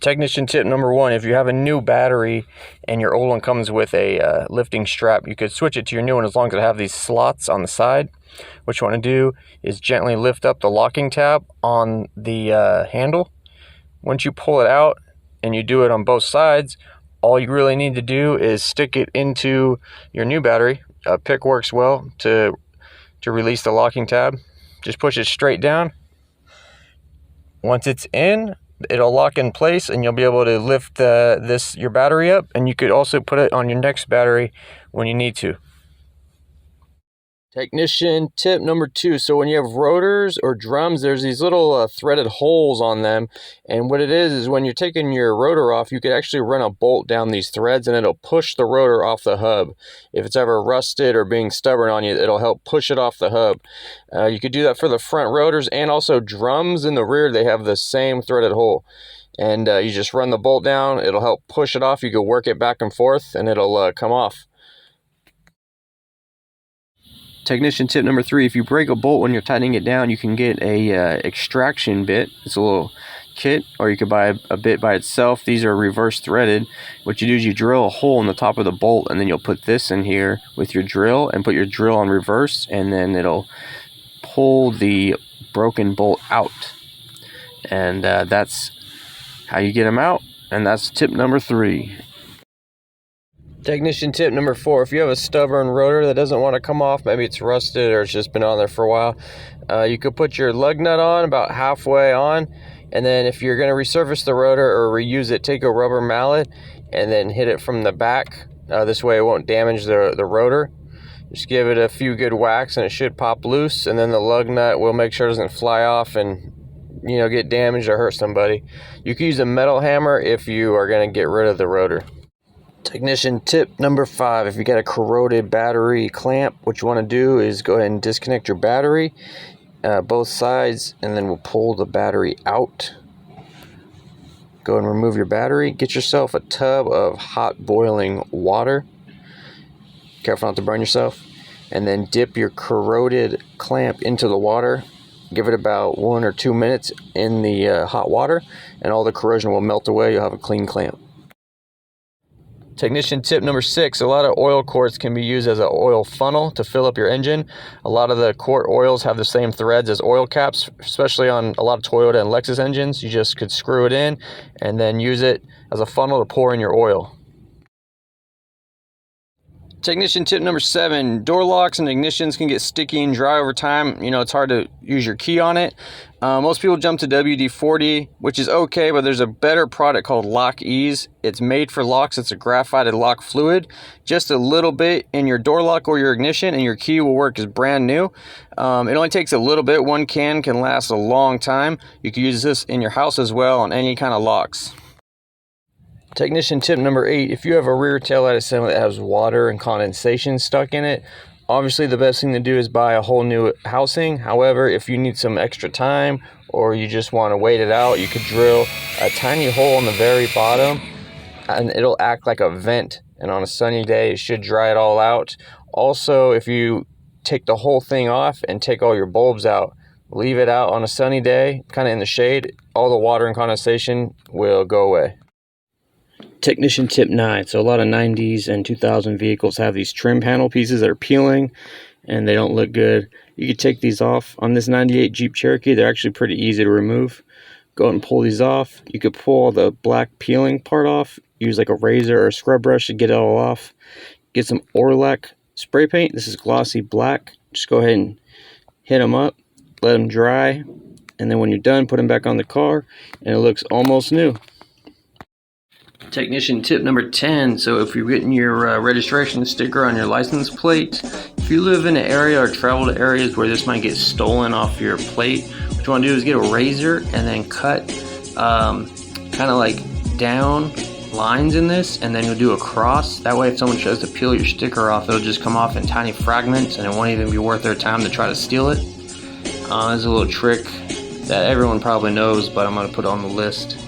Technician tip number one, if you have a new battery and your old one comes with a lifting strap, you could switch it to your new one as long as it have these slots on the side. What you want to do is gently lift up the locking tab on the handle. Once you pull it out, and you do it on both sides, all you really need to do is stick it into your new battery. A pick works well to release the locking tab. Just push it straight down. Once it's in, it'll lock in place and you'll be able to lift your battery up, and you could also put it on your next battery when you need to. Technician tip number two. So when you have rotors or drums, there's these little threaded holes on them, and what it is when you're taking your rotor off, you could actually run a bolt down these threads and it'll push the rotor off the hub. If it's ever rusted or being stubborn on you, it'll help push it off the hub. You could do that for the front rotors, and also drums in the rear, they have the same threaded hole. And you just run the bolt down, it'll help push it off. You can work it back and forth and it'll come off. Technician tip number three, if you break a bolt when you're tightening it down, you can get a extraction bit. It's a little kit, or you could buy a bit by itself. These are reverse threaded. What you do is you drill a hole in the top of the bolt, and then you'll put this in here with your drill and put your drill on reverse, and then it'll pull the broken bolt out. And that's how you get them out, and that's tip number three. Technician tip number four, if you have a stubborn rotor that doesn't want to come off, maybe it's rusted or it's just been on there for a while, you could put your lug nut on about halfway on, and then if you're going to resurface the rotor or reuse it, take a rubber mallet and then hit it from the back. This way it won't damage the rotor. Just give it a few good whacks and it should pop loose, and then the lug nut will make sure it doesn't fly off and get damaged or hurt somebody. You can use a metal hammer if you are going to get rid of the rotor. Technician tip number five, if you got a corroded battery clamp, what you want to do is go ahead and disconnect your battery, both sides, and then we'll pull the battery out. Go and remove your battery. Get yourself a tub of hot boiling water. Careful not to burn yourself. And then dip your corroded clamp into the water. Give it about 1 or 2 minutes in the hot water, and all the corrosion will melt away. You'll have a clean clamp. Technician tip number six, a lot of oil quarts can be used as an oil funnel to fill up your engine. A lot of the quart oils have the same threads as oil caps, especially on a lot of Toyota and Lexus engines. You just could screw it in and then use it as a funnel to pour in your oil. Technician tip number seven, door locks and ignitions can get sticky and dry over time. It's hard to use your key on it. Most people jump to WD-40, which is okay, but there's a better product called Lock Ease. It's made for locks. It's a graphited lock fluid. Just a little bit in your door lock or your ignition and your key will work as brand new. It only takes a little bit. One can last a long time. You can use this in your house as well on any kind of locks. Technician tip number eight, if you have a rear taillight assembly that has water and condensation stuck in it, obviously the best thing to do is buy a whole new housing. However, if you need some extra time or you just want to wait it out, you could drill a tiny hole in the very bottom and it'll act like a vent, and on a sunny day it should dry it all out. Also, if you take the whole thing off and take all your bulbs out, leave it out on a sunny day, kind of in the shade, all the water and condensation will go away. Technician tip 9. So a lot of 90s and 2000 vehicles have these trim panel pieces that are peeling and they don't look good. You can take these off. On this 98 Jeep Cherokee, they're actually pretty easy to remove. Go ahead and pull these off. You could pull the black peeling part off. Use like a razor or a scrub brush to get it all off. Get some Orlac spray paint. This is glossy black. Just go ahead and hit them up. Let them dry. And then when you're done, put them back on the car and it looks almost new. Technician tip number 10. So if you're getting your registration sticker on your license plate, if you live in an area or travel to areas where this might get stolen off your plate, what you want to do is get a razor and then cut kind of like down lines in this, and then you'll do a cross. That way if someone tries to peel your sticker off, it'll just come off in tiny fragments and it won't even be worth their time to try to steal it. There's a little trick that everyone probably knows, but I'm going to put it on the list.